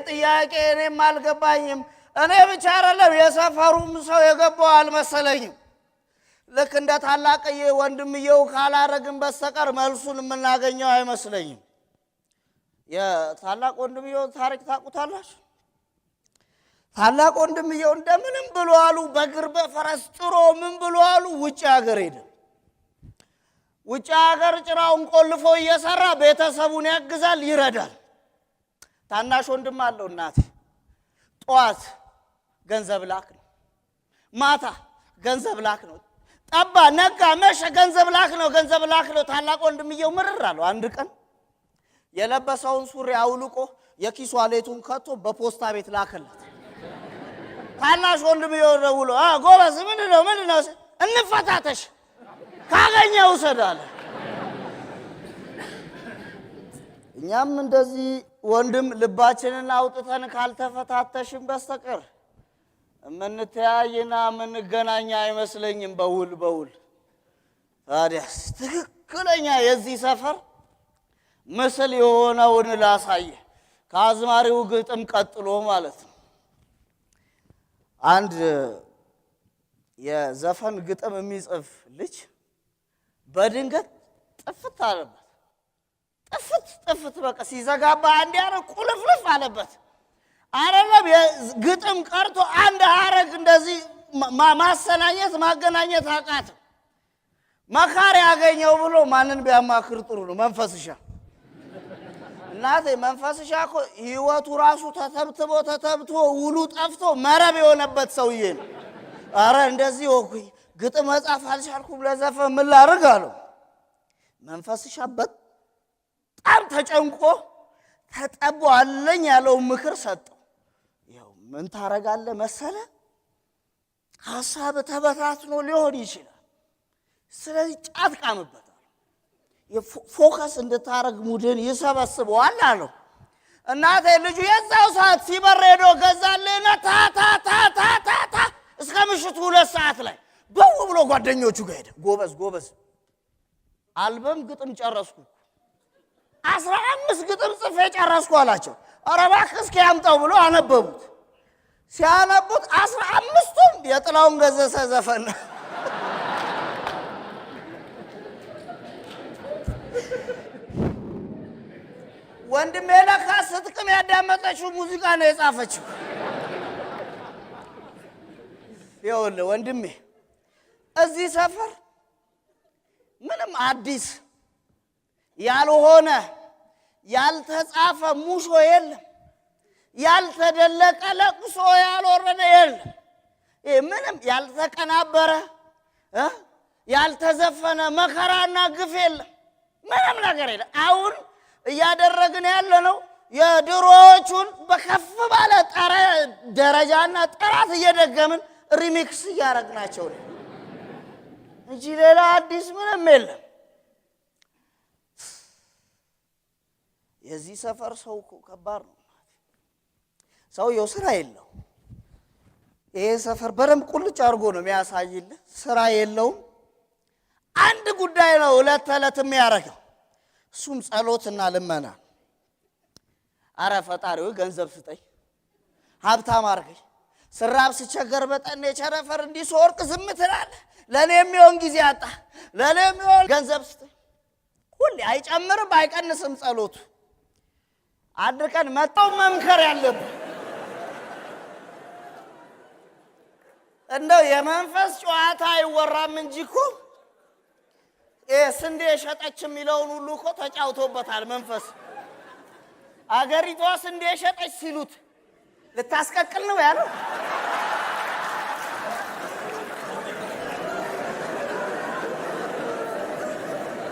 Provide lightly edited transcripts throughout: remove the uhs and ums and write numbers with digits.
ጥያቄ እኔም አልገባኝም እኔ ብቻ አይደለም የሰፈሩም ሰው የገባው አልመሰለኝም ልክ እንደ ታላቅዬ ወንድምየው ካላረግን በስተቀር መልሱን የምናገኘው አይመስለኝም የታላቅ ወንድምየው ታሪክ ታውቁታላችሁ ታላቅ ወንድምየው እንደምንም ብሎ አሉ በእግር በፈረስ ጥሮ ምን ብሎ አሉ ውጭ ሀገር ሄደ ውጭ ሀገር ጭራውን ቆልፎ እየሰራ ቤተሰቡን ያግዛል ይረዳል ታናሽ ወንድም አለው እናቴ ጧት ገንዘብ ላክ ነው ማታ ገንዘብ ላክ ነው ጠባ ነጋ መሸ ገንዘብ ላክ ነው ታላቅ ወንድምየው ምርር አለው አንድ ቀን የለበሰውን ሱሪ አውልቆ የኪስ ዋሌቱን ከቶ በፖስታ ቤት ላከለት ታናሽ ወንድምየው ደውሎ ጎበዝ ምንድነው እንፈታተሽ ካገኘው ሰዳለ እኛም እንደዚህ ወንድም ልባችንን አውጥተን ካልተፈታተሽን በስተቀር ምንተያይና ምንገናኛ አይመስለኝም በውል ታዲያስ ትክክለኛ የዚህ ሰፈር ምስል የሆነውን ላሳየ ከአዝማሪው ግጥም ቀጥሎ ማለት ነው አንድ የዘፈን ግጥም የሚጽፍ ልጅ በድንገት ጥፍት አለበት ጥፍት በቃ ሲዘጋባ አንድ ያረ ቁልፍልፍ አለበት አይደለም ግጥም ቀርቶ አንድ ሐረግ እንደዚህ ማገናኘት አቃተው መካሪ ያገኘው ብሎ ማንን ቢያማክር ጥሩ ነው መንፈስሻ እናቴ መንፈስሻ እኮ ህይወቱ ራሱ ተተብትቦ ውሉ ጠፍቶ መረብ የሆነበት ሰውዬ ነው አረ እንደዚህ ወኩኝ ግጥም መጻፍ አልቻልኩም ለዘፈን ምን ላድርግ አለው መንፈስሻ በጣም ተጨንቆ ተጠቦ አለኝ ያለው ምክር ሰጠው ያው ምን ታረጋለህ መሰለ ሐሳብ ተበታትኖ ሊሆን ይችላል ስለዚህ ጫት ቃምበት የፎከስ እንድታረግ ሙድን ይሰበስበዋል አለው እናቴ ልጁ የዛው ሰዓት ሲበረዶ ገዛልና ታታታታታ እስከ ምሽቱ 2 ሰዓት ላይ በው ብሎ ጓደኞቹ ጋር ሄደ ጎበዝ አልበም ግጥም ጨረስኩ 15 ግጥም ጽፌ ጨረስኩ አላቸው ኧረ እባክህ እስኪ ያምጣው ብሎ አነበቡት ሲያነቡት 15ቱም የጥላውን ገዘሰ ዘፈን ወንድሜ ለካ ስትቅም ያዳመጠችው ሙዚቃ ነው የጻፈችው ይኸውልህ ወንድሜ እዚህ ሰፈር ምንም አዲስ ያልሆነ ያልተጻፈ ሙሾ የለም ያልተደለቀ ለቅሶ ያልወረደ የለም ምንም ያልተቀናበረ ያልተዘፈነ መከራና ግፍ የለም ምንም ነገር የለም አሁን እያደረግን ያለነው የድሮዎቹን በከፍ ባለ ደረጃና ጥራት እየደገምን ሪሚክስ እያረግናቸው ነው እንጂ ሌላ አዲስ ምንም የለም የዚህ ሰፈር ሰው ከባድ ነው ሰውየው ስራ የለው ይሄ ሰፈር በደንብ ቁልጭ አድርጎ ነው የሚያሳይልህ ስራ የለውም አንድ ጉዳይ ነው ዕለት ተዕለት የሚያረገው እሱም ጸሎትና ልመና አረ ፈጣሪው ገንዘብ ስጠኝ ሀብታም አርገኝ ስራብ ስቸገር በጠኔ ቸረፈር እንዲሶርቅ ዝም ትላለህ ለኔ የሚሆን ጊዜ አጣ ለኔ የሚሆን ገንዘብ ስጠኝ ሁሌ አይጨምርም አይቀንስም ጸሎቱ አንድ ቀን መጣው መምከር ያለብህ እንደው የመንፈስ ጨዋታ አይወራም እንጂ እኮ ስንዴ ሸጠች የሚለውን ሁሉ እኮ ተጫውቶበታል መንፈስ አገሪቷ ስንዴ ሸጠች ሲሉት ልታስቀቅል ነው ያለው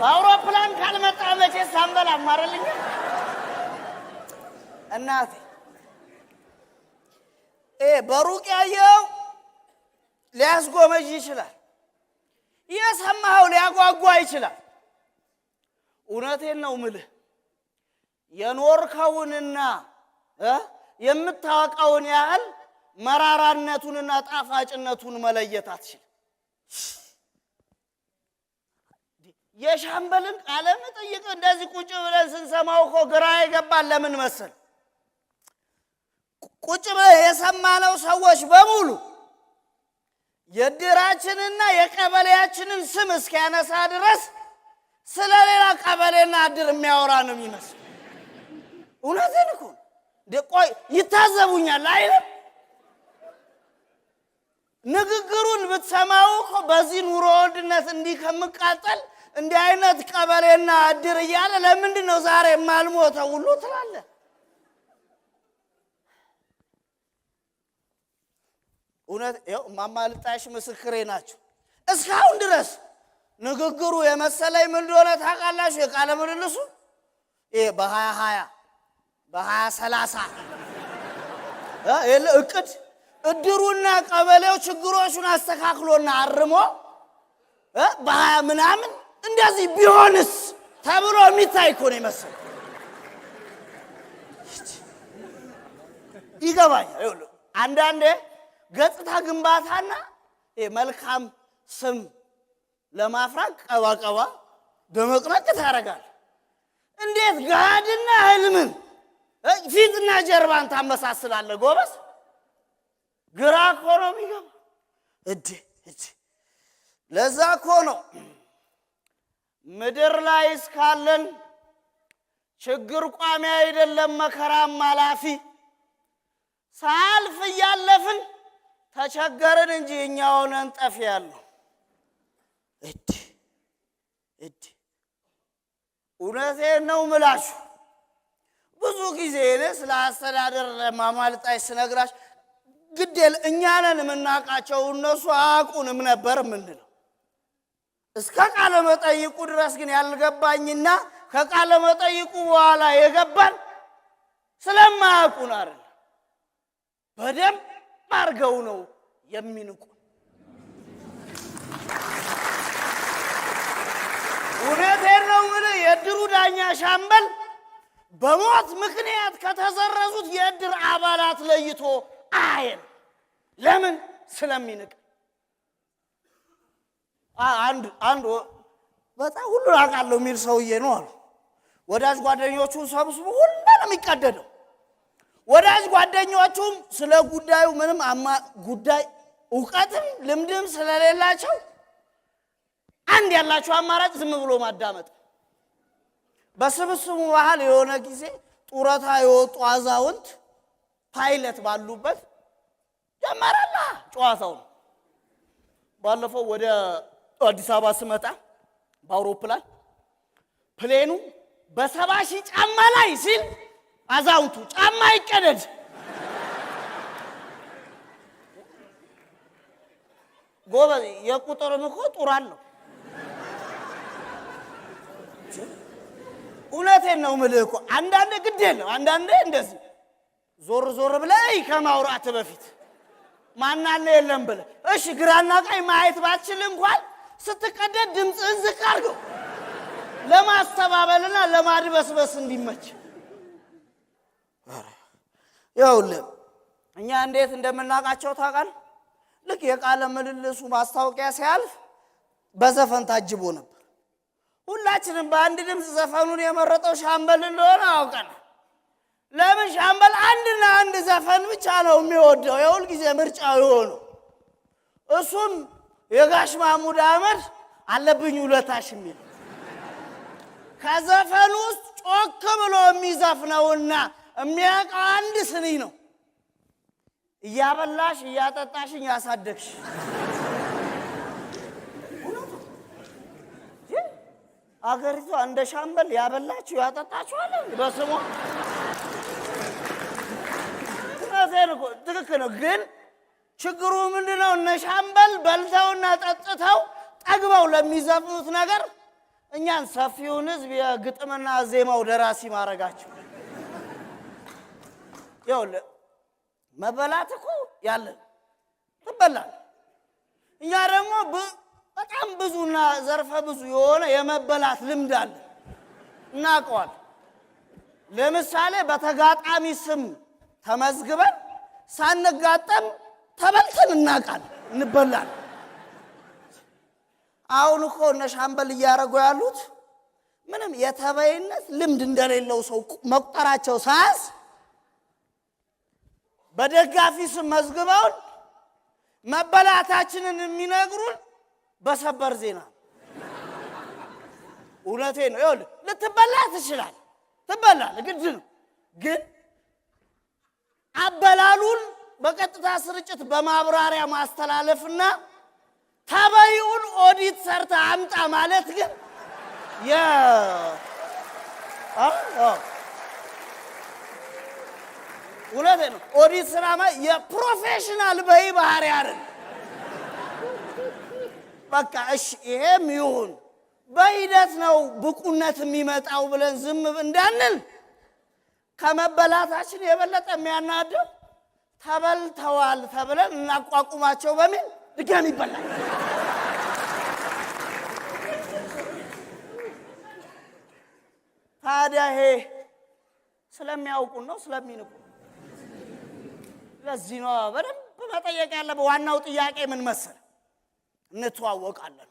በአውሮፕላን ካልመጣ መቼ ሳንበላ ማረልኝ እናቴ በሩቅ ያየው ሊያስጎመጅ ይችላል የሰማው ሊያጓጓ ይችላል እውነቴን ነው ምልህ የኖርከውንና የምታወቀውን ያህል መራራነቱንና ጣፋጭነቱን መለየት አትችል የሻምበልን ቃለ መጠይቅ እንደዚህ ቁጭ ብለን ስንሰማው እኮ ግራ ይገባል ለምን መሰል ቁጭ ብለን የሰማነው ሰዎች በሙሉ የድራችንና የቀበሌያችንን ስም እስኪያነሳ ድረስ ስለሌላ ቀበሌና እድር የሚያወራ ነው የሚመስል። እውነቴን እኮ ቆይ ይታዘቡኛል አይደል? ንግግሩን ብትሰማው እኮ በዚህ ኑሮ ውድነት እንዲህ ከምቃጠል እንዲህ አይነት ቀበሌና እድር እያለ ለምንድን ነው ዛሬ የማልሞተው ሁሉ ትላለህ። እውነት ይኸው እማማ ልጣሽ ምስክሬ ናቸው። እስካሁን ድረስ ንግግሩ የመሰለኝ ምን እንደሆነ ታውቃላችሁ? የቃለ ምልልሱ ይሄ በ2020 በ2030 እቅድ እድሩና ቀበሌው ችግሮቹን አስተካክሎና አርሞ በ20 ምናምን እንደዚህ ቢሆንስ ተብሎ የሚታይ እኮ ነው የመሰለኝ። ይገባኛል። ይኸውልህ አንዳንዴ ገጽታ ግንባታና መልካም ስም ለማፍራት ቀባቀባ በመቅረቅ ታረጋል። እንዴት ጋድና ህልምን ፊትና ጀርባን ታመሳስላለህ ጎበዝ? ግራ እኮ ነው የሚገባ። ለዛ እኮ ነው ምድር ላይ እስካለን ችግር ቋሚ አይደለም መከራም አላፊ፣ ሳልፍ እያለፍን ተቸገርን እንጂ እኛ ሆነን ጠፊ ያለው። እውነቴን ነው ምላችሁ። ብዙ ጊዜ ስለ አስተዳደር ለማማልጣሽ ስነግራሽ ግዴል እኛንን የምናውቃቸው እነሱ አያውቁንም ነበር የምንለው። እስከ ቃለ መጠይቁ ድረስ ግን ያልገባኝና ከቃለ መጠይቁ በኋላ የገባን ስለማያውቁን አይደል፣ በደንብ አድርገው ነው የሚንቁ። እውነቴን ነው የምልህ። የእድሩ ዳኛ ሻምበል በሞት ምክንያት ከተዘረዙት የእድር አባላት ለይቶ አየን። ለምን? ስለሚንቅ። አንድ በጣም ሁሉ አውቃለሁ የሚል ሰውዬ ነው አሉ። ወዳጅ ጓደኞቹን ሰብስቦ ሁሉንም የሚቀደደው ወዳጅ ጓደኞቹም ስለ ጉዳዩ ምንም ጉዳይ እውቀትም ልምድም ስለሌላቸው አንድ ያላቸው አማራጭ ዝም ብሎ ማዳመጥ። በስብስቡ መሃል የሆነ ጊዜ ጡረታ የወጡ አዛውንት ፓይለት ባሉበት ጀመረላ ጨዋታው። ባለፈው ወደ አዲስ አበባ ስመጣ በአውሮፕላን ፕሌኑ በ70,000 ጫማ ላይ ሲል አዛውንቱ ጫማ ይቀደድ። ጎበዝ የቁጥርም እኮ ጡር አለው። እውነቴን ነው የምልህ እኮ አንዳንዴ ግድ የለም። አንዳንዴ እንደዚህ ዞር ዞር ብለህ ከማውራት በፊት ማናለ የለም ብለህ እሺ ግራና ቀኝ ማየት ባትችል እንኳን ስትቀደድ ድምፅህን ዝቅ አድርገው ለማስተባበልና ለማድበስበስ እንዲመች። ይኸውልህ እኛ እንዴት እንደምናውቃቸው ታውቃለህ? ልክ የቃለ ምልልሱ ማስታወቂያ ሲያልፍ በዘፈን ታጅቦ ነበር። ሁላችንም በአንድ ድምፅ ዘፈኑን የመረጠው ሻምበል እንደሆነ አውቀናል። ለምን? ሻምበል አንድና አንድ ዘፈን ብቻ ነው የሚወደው፣ የሁል ጊዜ ምርጫው የሆነው እሱም የጋሽ ማሙድ አህመድ አለብኝ ውለታሽ የሚል። ከዘፈኑ ውስጥ ጮክ ብሎ የሚዘፍነውና የሚያውቀው አንድ ስኒ ነው። እያበላሽ እያጠጣሽኝ ያሳደግሽ። አገሪቷ እንደ ሻምበል ያበላችሁ ያጠጣችሁ አለ በስሙ። ትክክል ነው። ግን ችግሩ ምንድነው? እነ ሻምበል በልተውና ጠጥተው ጠግበው ለሚዘፍኑት ነገር እኛን ሰፊውን ህዝብ የግጥምና ዜማው ደራሲ ማድረጋቸው። ይኸውልህ መበላት እኮ ያለን ትበላል። እኛ ደግሞ በጣም ብዙና ዘርፈ ብዙ የሆነ የመበላት ልምድ አለ፣ እናውቀዋል። ለምሳሌ በተጋጣሚ ስም ተመዝግበን ሳንጋጠም ተበልተን እናውቃለን፣ እንበላለን። አሁን እኮ እነ ሻምበል እያደረጉ ያሉት ምንም የተበይነት ልምድ እንደሌለው ሰው መቁጠራቸው ሳያንስ በደጋፊ ስም መዝግበውን መበላታችንን የሚነግሩን በሰበር ዜና። እውነቴን ነው። ይኸውልህ ልትበላ ትችላለህ፣ ትበላለህ፣ ግድ ነው። ግን አበላሉን በቀጥታ ስርጭት በማብራሪያ ማስተላለፍና ተበይውን ኦዲት ሰርተ አምጣ ማለት ግን እውነቴን ነው። ኦዲት ስራ የፕሮፌሽናል በይ ባህሪ አይደል። በቃ እሺ ይሄም ይሁን በሂደት ነው ብቁነት የሚመጣው ብለን ዝም እንዳንል ከመበላታችን የበለጠ የሚያናደው ተበልተዋል ተብለን እናቋቁማቸው በሚል ድጋሚ ይበላል። ታዲያ ይሄ ስለሚያውቁን ነው ስለሚንቁ? ለዚህ ነው በደንብ መጠየቅ ያለብን። ዋናው ጥያቄ ምን መሰለህ? እንተዋወቃለን